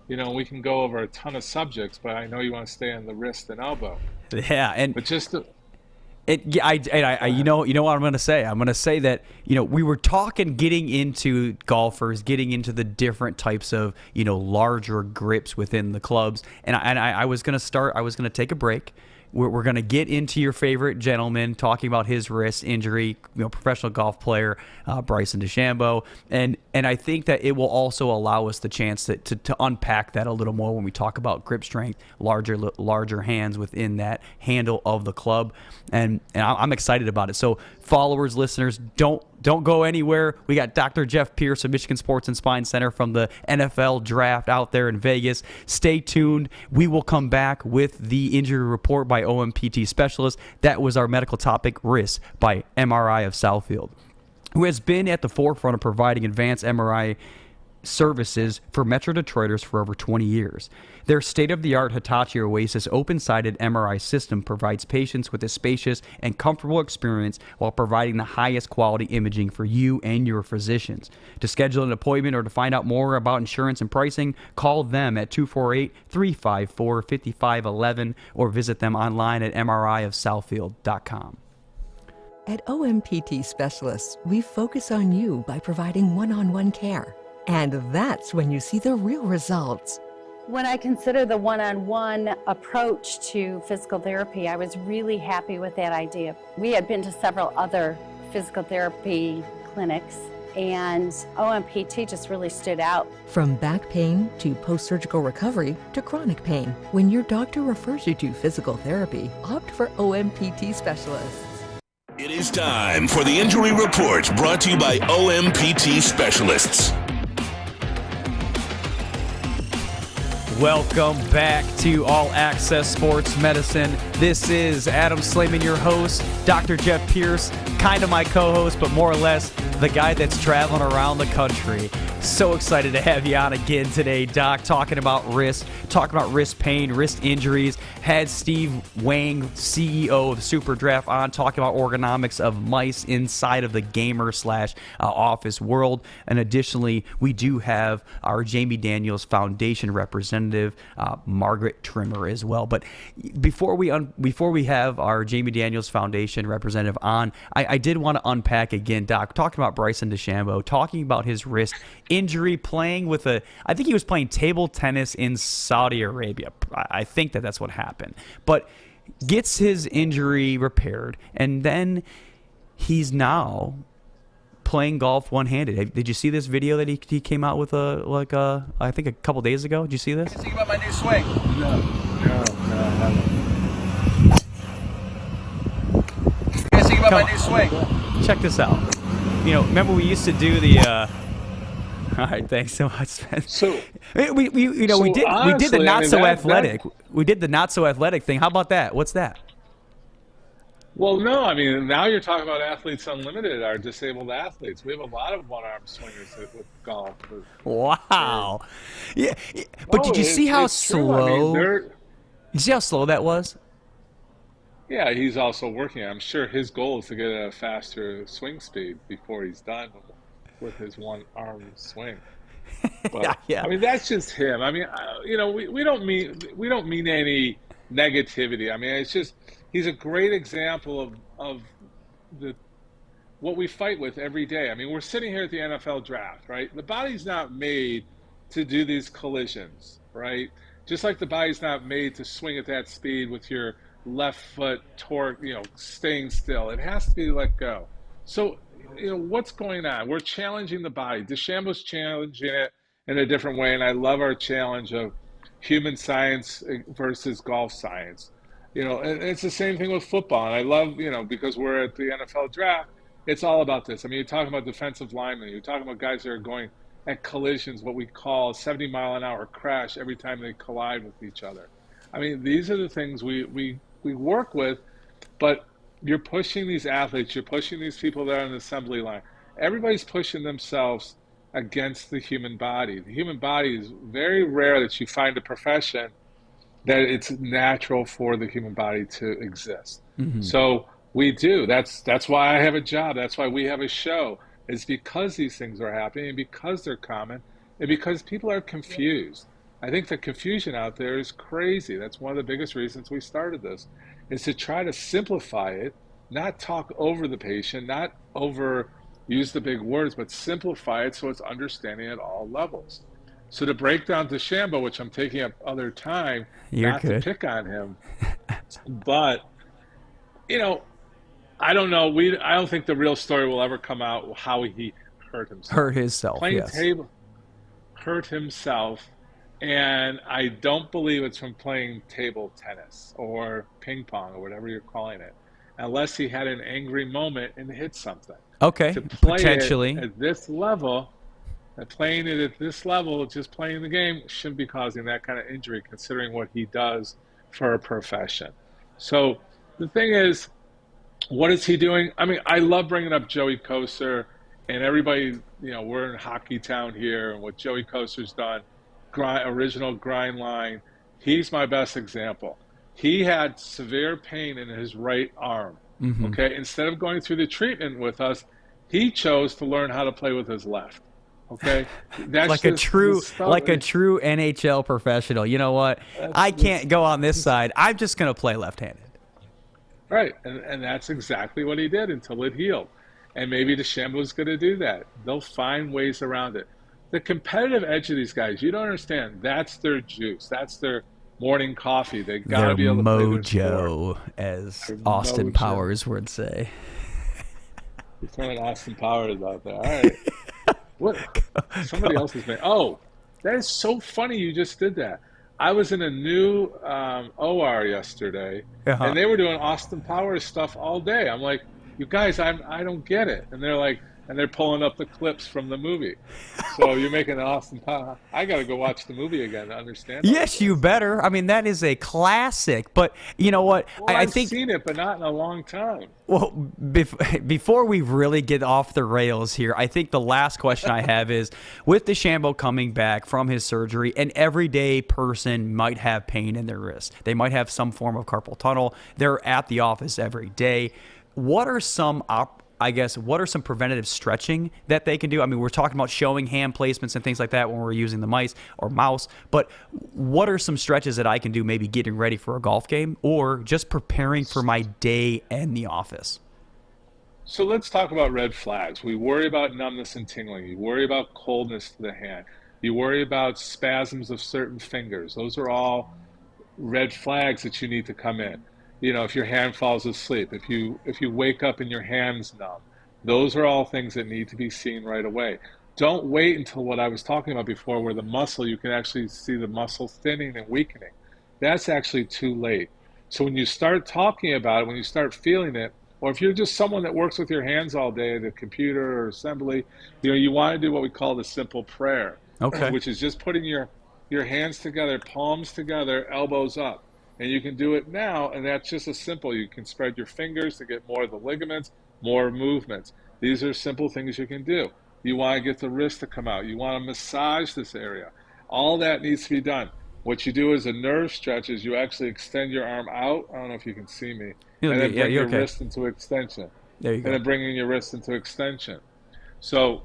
We can go over a ton of subjects, but I know you want to stay on the wrist and elbow. Yeah, but just You know what I'm going to say? I'm going to say that, we were talking getting into golfers, getting into the different types of, larger grips within the clubs. And I was going to take a break. We're going to get into your favorite gentleman talking about his wrist injury, professional golf player, Bryson DeChambeau. And I think that it will also allow us the chance to unpack that a little more when we talk about grip strength, larger hands within that handle of the club. And I'm excited about it. So followers, listeners, don't go anywhere. We got Dr. Jeff Pierce of Michigan Sports and Spine Center from the NFL draft out there in Vegas. Stay tuned. We will come back with the injury report by OMPT specialist. That was our medical topic, wrist, by MRI of Southfield, who has been at the forefront of providing advanced MRI services for Metro Detroiters for over 20 years. Their state-of-the-art Hitachi Oasis open-sided MRI system provides patients with a spacious and comfortable experience while providing the highest quality imaging for you and your physicians. To schedule an appointment or to find out more about insurance and pricing, call them at 248-354-5511 or visit them online at mriofsouthfield.com. At OMPT Specialists, we focus on you by providing one-on-one care. And that's when you see the real results. When I consider the one-on-one approach to physical therapy, I was really happy with that idea. We had been to several other physical therapy clinics, and OMPT just really stood out. From back pain to post-surgical recovery to chronic pain, when your doctor refers you to physical therapy, opt for OMPT Specialists. It is time for the Injury Report, brought to you by OMPT Specialists. Welcome back to All Access Sports Medicine. This is Adam Slayman, your host. Dr. Jeff Pierce, kind of my co-host, but more or less the guy that's traveling around the country. So excited to have you on again today, Doc, talking about wrist pain, wrist injuries. Had Steve Wang, CEO of SuperDraft, on talking about ergonomics of mice inside of the gamer/office world. And additionally, we do have our Jamie Daniels Foundation representative, Maragaret Trimer, as well. But before we have our Jamie Daniels Foundation representative on, I did want to unpack again, Doc, talking about Bryson DeChambeau, talking about his wrist injury, playing with I think he was playing table tennis in Saudi Arabia. I think that's what happened. But gets his injury repaired, and then he's now playing golf one-handed. Did you see this video that he came out with I think a couple days ago? Did you see this? Think about my new swing. No, I haven't. You guys think about my new swing? Check this out. Remember we used to do the all right, thanks so much, man. So we did the not so athletic. We did the not so athletic thing. How about that? What's that? Well, no, I mean, now you're talking about Athletes Unlimited, our disabled athletes. We have a lot of one-arm swingers with golf. Wow. Yeah, but did you see how slow? Did you see how slow that was? Yeah, he's also working. I'm sure his goal is to get a faster swing speed before he's done with his one-arm swing. But, yeah. I mean, that's just him. I mean, we don't mean any negativity. I mean, it's just he's a great example of what we fight with every day. I mean, we're sitting here at the NFL draft, right? The body's not made to do these collisions, right? Just like the body's not made to swing at that speed with your left foot torque, staying still. It has to be let go. So, what's going on? We're challenging the body. DeChambeau's challenging it in a different way, and I love our challenge of human science versus golf science. And it's the same thing with football. And I love, because we're at the NFL draft, it's all about this. I mean, you're talking about defensive linemen. You're talking about guys that are going at collisions, what we call a 70-mile-an-hour crash every time they collide with each other. I mean, these are the things we work with, but you're pushing these athletes, you're pushing these people that are on the assembly line. Everybody's pushing themselves against the human body. The human body is very rare that you find a profession that it's natural for the human body to exist. Mm-hmm. So we do. That's why I have a job. That's why we have a show. It's because these things are happening, and because they're common, and because people are confused. I think the confusion out there is crazy. That's one of the biggest reasons we started this, is to try to simplify it not talk over the patient, not over use the big words, but simplify it so it's understanding at all levels. So to break down DeChambeau, which I'm taking up other time, You're not good. to pick on him, but you know, I don't know. I don't think the real story will ever come out how he hurt himself. Hurt himself. Playing Yes. table, hurt himself, and I don't believe it's from playing table tennis or ping pong or whatever you're calling it, unless he had an angry moment and hit something. Okay. To play Potentially. it at this level, playing it at this level, just playing the game, shouldn't be causing that kind of injury, considering what he does for a profession. So the thing is, what is he doing? I mean, I love bringing up Joey Koser, and everybody, you know, we're in hockey town here, and what Joey Koser's done, original grind line, he's my best example. He had severe pain in his right arm. Mm-hmm. Okay, instead of going through the treatment with us, he chose to learn how to play with his left. Okay, that's like a true NHL professional. You know what? I can't go on this side. I'm just going to play left-handed. Right, and that's exactly what he did until it healed. And maybe DeChambeau's going to do that. They'll find ways around it. The competitive edge of these guys, you don't understand. That's their juice. That's their morning coffee. They got to be able to play their sport. As Their Austin mojo. Powers would say. You're throwing Austin Powers out there. All right. What? Somebody else is making. Oh, that is so funny you just did that. I was in a new OR yesterday, and they were doing Austin Powers stuff all day. I'm like, you guys, I don't get it. And they're like, and they're pulling up the clips from the movie. So you're making an Austin Powers. I got to go watch the movie again to understand. Yes, you better. I mean, that is a classic. But you know what? Well, I think I've seen it, but not in a long time. Well, before we really get off the rails here, I think the last question I have is, with DeChambeau coming back from his surgery, an everyday person might have pain in their wrist. They might have some form of carpal tunnel. They're at the office every day. What are some preventative stretching that they can do? I mean, we're talking about showing hand placements and things like that when we're using the mice or mouse, but what are some stretches that I can do, maybe getting ready for a golf game or just preparing for my day in the office? So let's talk about red flags. We worry about numbness and tingling. You worry about coldness to the hand. You worry about spasms of certain fingers. Those are all red flags that you need to come in. You know, if your hand falls asleep, if you wake up and your hand's numb, those are all things that need to be seen right away. Don't wait until what I was talking about before, where the muscle, you can actually see the muscle thinning and weakening. That's actually too late. So when you start talking about it, when you start feeling it, or if you're just someone that works with your hands all day at a computer or assembly, you know, you want to do what we call the simple prayer, which is just putting your hands together, palms together, elbows up. And you can do it now, and that's just as simple. You can spread your fingers to get more of the ligaments, more movements. These are simple things you can do. You want to get the wrist to come out. You want to massage this area. All that needs to be done. What you do as a nerve stretch is you actually extend your arm out. I don't know if you can see me. And then bring your wrist into extension. There you go. And then bringing your wrist into extension. So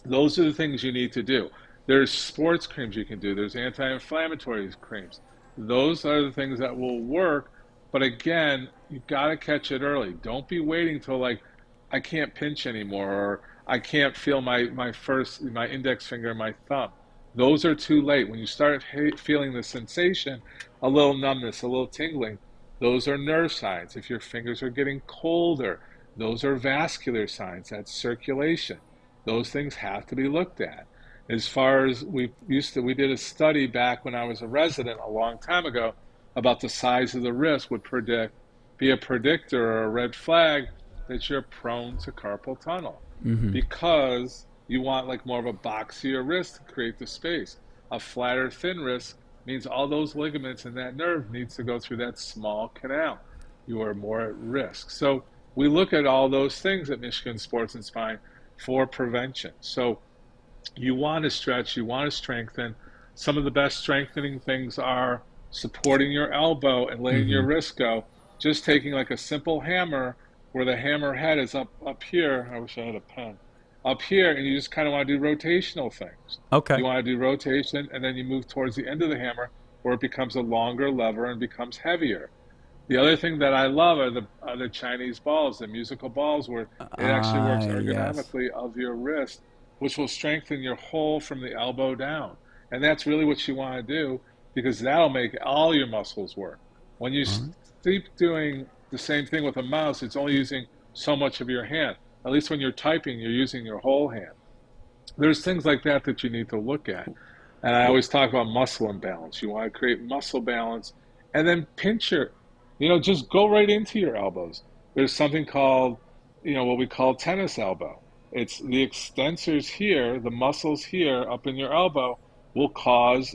those are the things you need to do. There's sports creams you can do. There's anti-inflammatory creams. Those are the things that will work, but again, you've got to catch it early. Don't be waiting till like, I can't pinch anymore, or I can't feel my index finger and my thumb. Those are too late. When you start feeling the sensation, a little numbness, a little tingling, those are nerve signs. If your fingers are getting colder, those are vascular signs. That's circulation. Those things have to be looked at. As far as we did a study back when I was a resident a long time ago about the size of the wrist would be a predictor or a red flag that you're prone to carpal tunnel, because you want like more of a boxier wrist to create the space. A flatter, thin wrist means all those ligaments in that nerve needs to go through that small canal. You are more at risk. So we look at all those things at Michigan Sports and Spine for prevention. So you want to stretch, you want to strengthen. Some of the best strengthening things are supporting your elbow and letting your wrist go. Just taking like a simple hammer where the hammer head is up here. I wish I had a pen. Up here, and you just kind of want to do rotational things. Okay. You want to do rotation, and then you move towards the end of the hammer where it becomes a longer lever and becomes heavier. The other thing that I love are the Chinese balls, the musical balls, where it actually works ergonomically of your wrist, which will strengthen your whole from the elbow down. And that's really what you want to do, because that'll make all your muscles work. When you keep doing the same thing with a mouse, it's only using so much of your hand. At least when you're typing, you're using your whole hand. There's things like that that you need to look at. And I always talk about muscle imbalance. You want to create muscle balance, and then pinch just go right into your elbows. There's something called, what we call tennis elbow. It's the extensors here, the muscles here up in your elbow will cause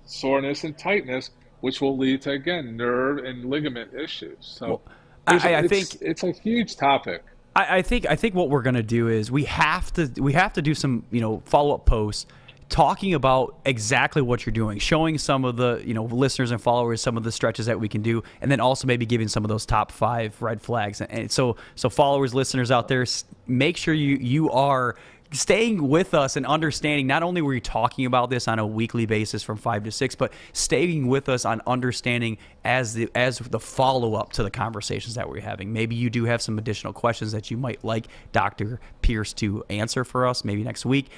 soreness and tightness, which will lead to, again, nerve and ligament issues. So I think it's a huge topic. I think what we're going to do is we have to do some, follow-up posts talking about exactly what you're doing, showing some of the, listeners and followers some of the stretches that we can do, and then also maybe giving some of those top 5 red flags. And so followers, listeners out there, make sure you are staying with us and understanding. Not only were you talking about this on a weekly basis from 5 to 6, but staying with us on understanding as the follow-up to the conversations that we're having. Maybe you do have some additional questions that you might like Dr. Pierce to answer for us maybe next week.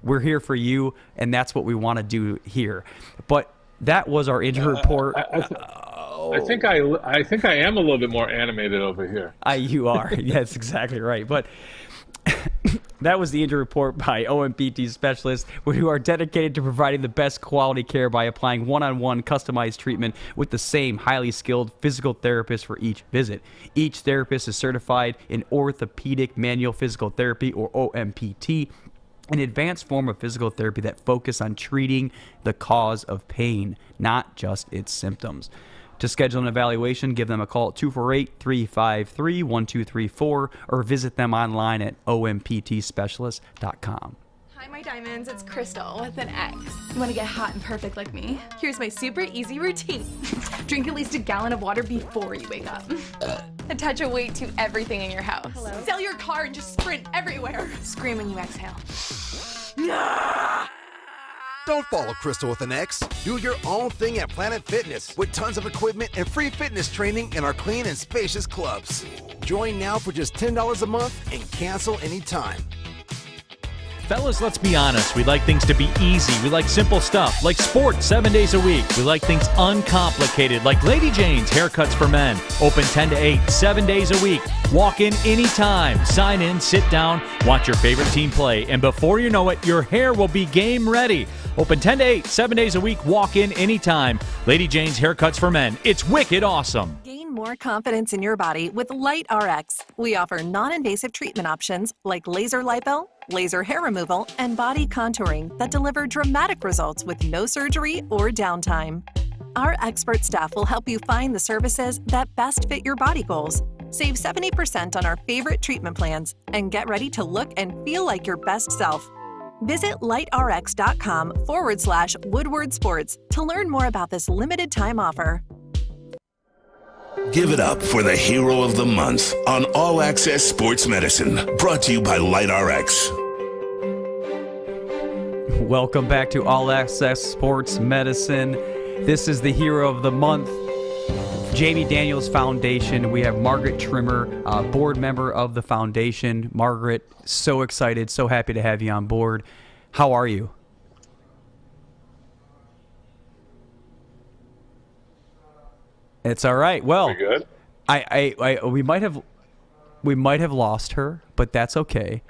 We're here for you, and that's what we want to do here. But that was our injury report. I think I am a little bit more animated over here. You are. Yes, exactly right. But that was the injury report by OMPT specialists, who are dedicated to providing the best quality care by applying one-on-one customized treatment with the same highly skilled physical therapist for each visit. Each therapist is certified in orthopedic manual physical therapy, or OMPT, an advanced form of physical therapy that focuses on treating the cause of pain, not just its symptoms. To schedule an evaluation, give them a call at 248-353-1234 or visit them online at omptspecialist.com. Hi, my diamonds. It's Crystal with an X. You want to get hot and perfect like me? Here's my super easy routine. Drink at least a gallon of water before you wake up. Attach a weight to everything in your house. Hello? Sell your car and just sprint everywhere. Scream when you exhale. Don't follow Crystal with an X. Do your own thing at Planet Fitness with tons of equipment and free fitness training in our clean and spacious clubs. Join now for just $10 a month and cancel anytime. Fellas, let's be honest. We like things to be easy. We like simple stuff, like sports 7 days a week. We like things uncomplicated, like Lady Jane's Haircuts for Men. Open 10 to 8, 7 days a week. Walk in anytime. Sign in, sit down, watch your favorite team play, and before you know it, your hair will be game ready. Open 10 to 8, 7 days a week. Walk in anytime. Lady Jane's Haircuts for Men. It's wicked awesome. Gain more confidence in your body with Light RX. We offer non-invasive treatment options like laser lipo, laser hair removal, and body contouring that deliver dramatic results with no surgery or downtime. Our expert staff will help you find the services that best fit your body goals. Save 70% on our favorite treatment plans and get ready to look and feel like your best self. Visit lightrx.com/Woodward Sports to learn more about this limited time offer. Give it up for the hero of the month on All Access Sports Medicine, brought to you by LightRx. Welcome back to All Access Sports Medicine. This is the hero of the month, Jamie Daniels Foundation. We have Margaret Trimer, board member of the foundation. Margaret, so excited, so happy to have you on board. How are you? It's all right. Well, good. We might have lost her, but that's okay.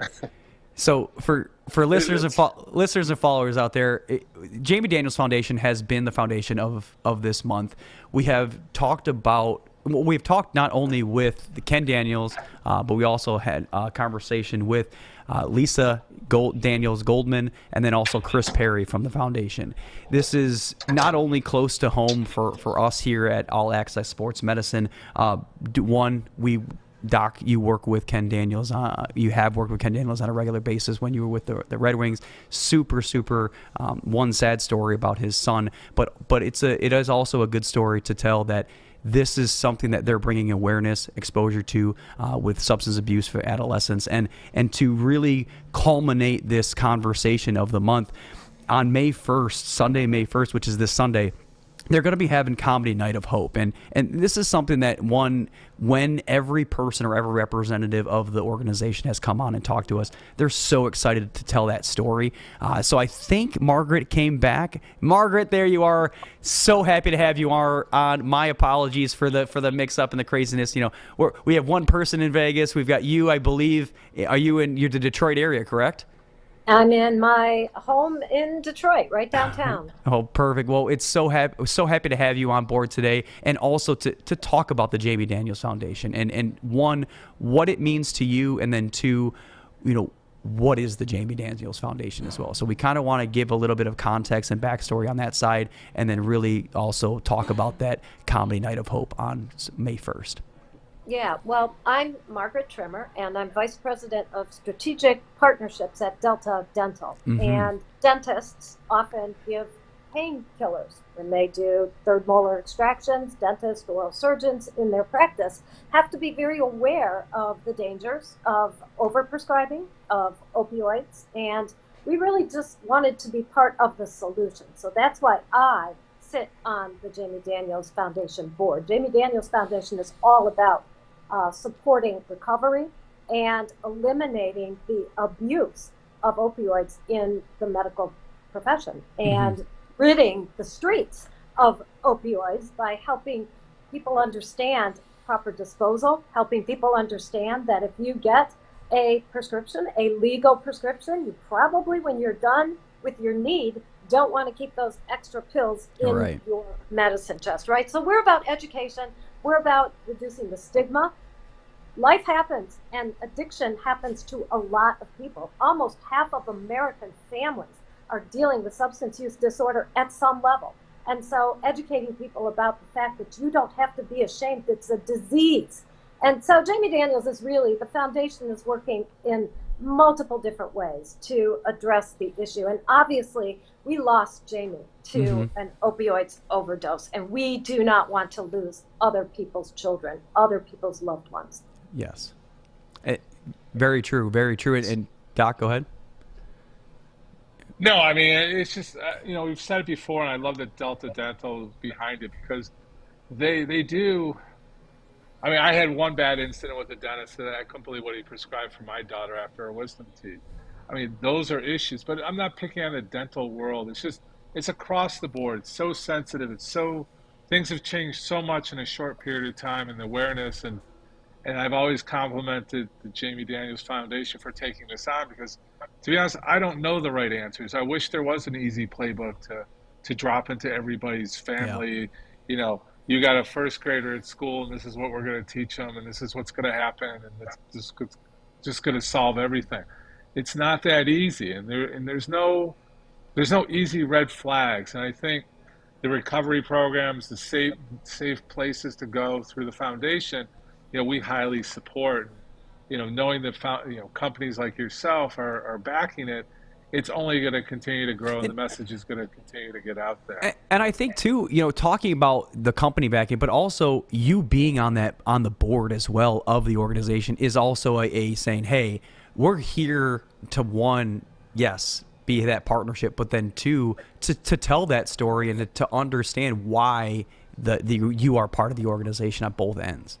So for listeners and followers out there, Jamie Daniels Foundation has been the foundation of this month. We've talked not only with Ken Daniels, but we also had a conversation with Lisa Daniels Goldman, and then also Chris Perry from the foundation. This is not only close to home for us here at All Access Sports Medicine. Doc, you work with Ken Daniels. You have worked with Ken Daniels on a regular basis when you were with the Red Wings. Super one sad story about his son, but it is also a good story to tell that this is something that they're bringing awareness, exposure to with substance abuse for adolescents, and to really culminate this conversation of the month on May 1st, Sunday, May 1st, which is this Sunday. they're going to be having Comedy Night of Hope. And this is something that when every person or every representative of the organization has come on and talked to us, they're so excited to tell that story. So I think Margaret came back. Margaret, there you are. So happy to have you on. My apologies for the mix-up and the craziness. You know, we have one person in Vegas. We've got you, I believe. You're the Detroit area, correct? I'm in my home in Detroit, right downtown. Oh, perfect. Well, it's so happy to have you on board today, and also to talk about the Jamie Daniels Foundation, and one, what it means to you, and then two, you know, what is the Jamie Daniels Foundation as well. So we kind of want to give a little bit of context and backstory on that side, and then really also talk about that Comedy Night of Hope on May 1st. Yeah, well, I'm Maragaret Trimer, and I'm Vice President of Strategic Partnerships at Delta Dental. Mm-hmm. And dentists often give painkillers when they do third molar extractions. Dentists, oral surgeons in their practice have to be very aware of the dangers of overprescribing of opioids, and we really just wanted to be part of the solution. So that's why I sit on the Jamie Daniels Foundation board. Jamie Daniels Foundation is all about supporting recovery and eliminating the abuse of opioids in the medical profession, and ridding the streets of opioids by helping people understand proper disposal, helping people understand that if you get a prescription, a legal prescription, you probably, when you're done with your need, don't want to keep those extra pills in your medicine chest, right? So we're about education. We're about reducing the stigma. Life happens, and addiction happens to a lot of people. Almost half of American families are dealing with substance use disorder at some level. And so educating people about the fact that you don't have to be ashamed, it's a disease. And so Jamie Daniels is really, the foundation is working in multiple different ways to address the issue. And obviously, we lost Jamie to an opioids overdose, and we do not want to lose other people's children, other people's loved ones. Yes. Very true, very true. And Doc, go ahead. No, I mean, it's just, you know, we've said it before, and I love that Delta Dental is behind it, because they do. I mean, I had one bad incident with the dentist that I couldn't believe what he prescribed for my daughter after her wisdom teeth. I mean, those are issues, but I'm not picking on the dental world. It's just, it's across the board. It's so sensitive. It's so, things have changed so much in a short period of time, and the awareness, and I've always complimented the Jamie Daniels Foundation for taking this on, because, to be honest, I don't know the right answers. I wish there was an easy playbook to drop into everybody's family. Yeah. You know, you got a first grader at school, and this is what we're going to teach them, and this is what's going to happen, and it's just going to solve everything. It's not that easy, and there's no easy red flags. And I think the recovery programs, the safe places to go through the foundation, you know, we highly support. You know, knowing that companies like yourself are backing it, it's only going to continue to grow, and the message is going to continue to get out there. And I think too, you know, talking about the company backing, but also you being on the board as well of the organization is also a saying, hey, we're here to, one, yes, be that partnership, but then two, to tell that story and to understand why you are part of the organization at both ends.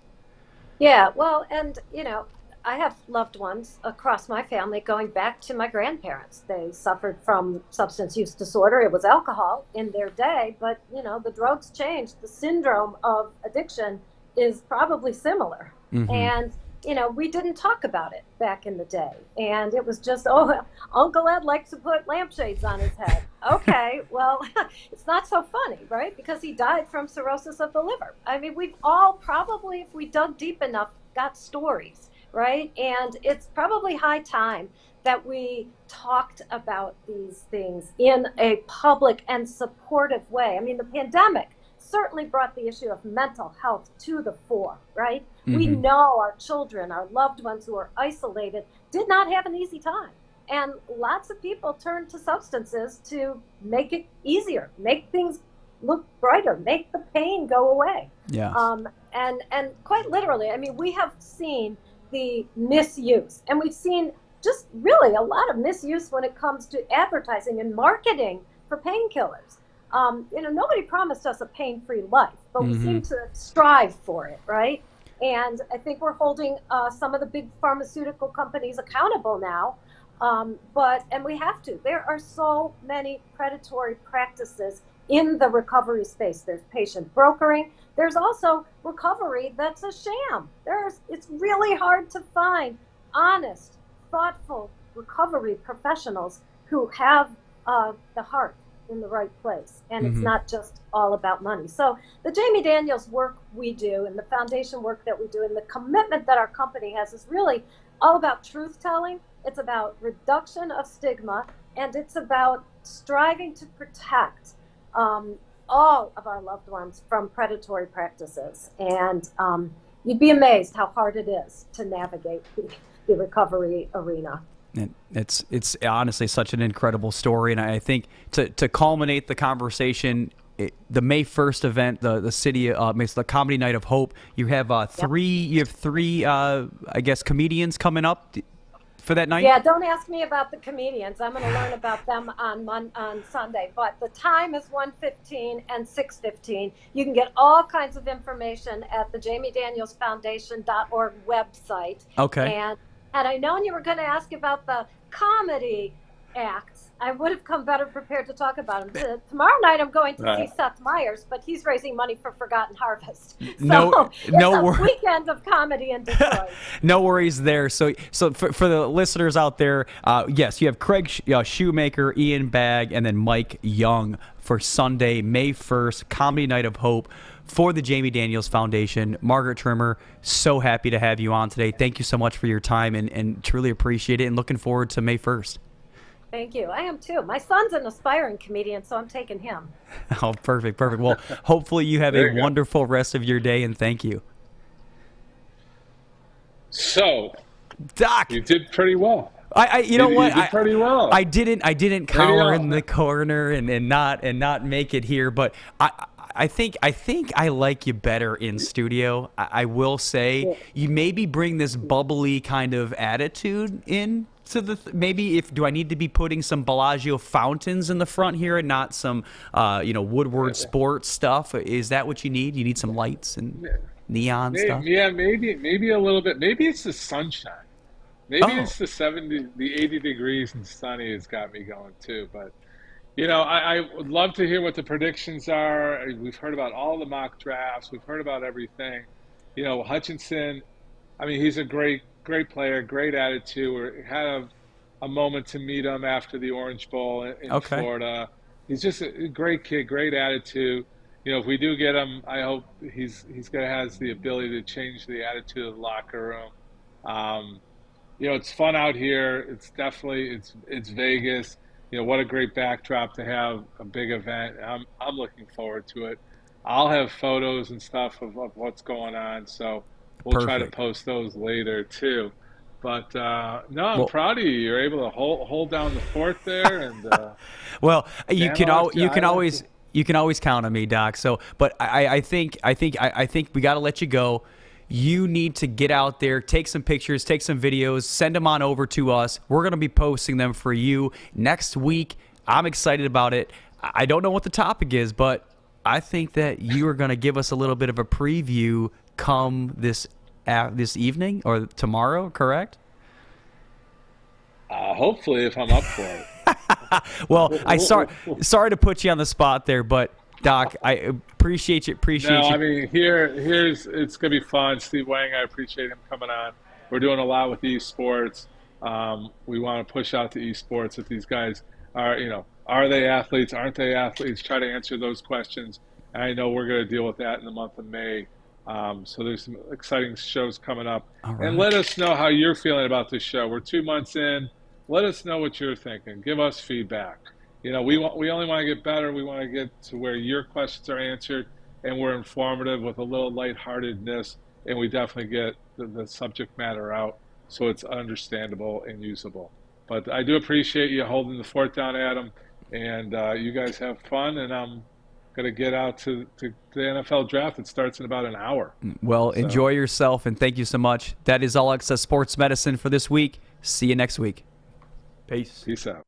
Yeah, well, and you know, I have loved ones across my family going back to my grandparents. They suffered from substance use disorder. It was alcohol in their day, but you know, the drugs changed. The syndrome of addiction is probably similar. And you know, we didn't talk about it back in the day. And it was just, oh, Uncle Ed likes to put lampshades on his head. Okay, well, it's not so funny, right? Because he died from cirrhosis of the liver. I mean, we've all probably, if we dug deep enough, got stories, right? And it's probably high time that we talked about these things in a public and supportive way. I mean, the pandemic certainly brought the issue of mental health to the fore, right? We know our children, our loved ones who are isolated, did not have an easy time. And lots of people turned to substances to make it easier, make things look brighter, make the pain go away. Yeah. And quite literally, I mean, we have seen the misuse, and we've seen just really a lot of misuse when it comes to advertising and marketing for painkillers. Nobody promised us a pain-free life, but we seem to strive for it, right? And I think we're holding some of the big pharmaceutical companies accountable now, and we have to. There are so many predatory practices in the recovery space. There's patient brokering. There's also recovery that's a sham. It's really hard to find honest, thoughtful recovery professionals who have the heart in the right place, and it's not just all about money. So the Jamie Daniels work we do and the foundation work that we do and the commitment that our company has is really all about truth telling. It's about reduction of stigma, and it's about striving to protect all of our loved ones from predatory practices. And you'd be amazed how hard it is to navigate the recovery arena. And it's honestly such an incredible story, and I think to culminate the conversation, the May 1st event, the city makes the Comedy Night of Hope. You have three I guess comedians coming up for that night. Yeah, don't ask me about the comedians. I'm going to learn about them on Sunday. But the time is 1:15 and 6:15. You can get all kinds of information at the JamieDanielsFoundation.org website. Okay. And had I known you were going to ask about the comedy acts, I would have come better prepared to talk about them. Tomorrow night I'm going to see Seth Meyers, but he's raising money for Forgotten Harvest. So it's a weekend of comedy in Detroit. No worries there. So for the listeners out there, yes, you have Craig Shoemaker, Ian Bagg, and then Mike Young for Sunday, May 1st, Comedy Night of Hope for the Jamie Daniels Foundation. Margaret Trimer, so happy to have you on today. Thank you so much for your time and truly appreciate it, and looking forward to May 1st. Thank you. I am too. My son's an aspiring comedian, so I'm taking him. Oh, perfect. Well, hopefully you have a wonderful rest of your day, and thank you. So, Doc, you did pretty well. You know what? You did pretty well. I didn't cower in the corner and not make it here, but I think I like you better in studio. I will say you maybe bring this bubbly kind of attitude in to the maybe do I need to be putting some Bellagio fountains in the front here and not some Woodward sports stuff? Is that what you need? You need some lights and neon stuff? Yeah, maybe a little bit. Maybe it's the sunshine. Maybe it's the 80 degrees and sunny has got me going too. But I would love to hear what the predictions are. We've heard about all the mock drafts. We've heard about everything. Hutchinson, I mean, he's a great player, great attitude. We had a moment to meet him after the Orange Bowl in Florida. He's just a great kid, great attitude. If we do get him, I hope he's going to have the ability to change the attitude of the locker room. It's fun out here. It's definitely it's Vegas. What a great backdrop to have a big event. I'm looking forward to it. I'll have photos and stuff of what's going on, so we'll try to post those later too. But I'm proud of you. You're able to hold down the fort there, and well, you can always count on me, Doc. So, but I think we got to let you go. You need to get out there, take some pictures, take some videos, send them on over to us. We're going to be posting them for you next week. I'm excited about it. I don't know what the topic is, but I think that you are going to give us a little bit of a preview come this evening or tomorrow, correct? Hopefully, if I'm up for it. Well, sorry to put you on the spot there, but Doc, I appreciate you. I mean, here's it's gonna be fun. Steve Wang, I appreciate him coming on. We're doing a lot with esports. We want to push out to esports. If these guys are they athletes? Aren't they athletes? Try to answer those questions. And I know we're gonna deal with that in the month of May. So there's some exciting shows coming up. Right. And let us know how you're feeling about this show. We're 2 months in. Let us know what you're thinking. Give us feedback. We only want to get better. We want to get to where your questions are answered, and we're informative with a little lightheartedness, and we definitely get the subject matter out so it's understandable and usable. But I do appreciate you holding the fort down, Adam, and you guys have fun, and I'm going to get out to the NFL draft. It starts in about an hour. Well, enjoy yourself, and thank you so much. That is All Access Sports Medicine for this week. See you next week. Peace. Peace out.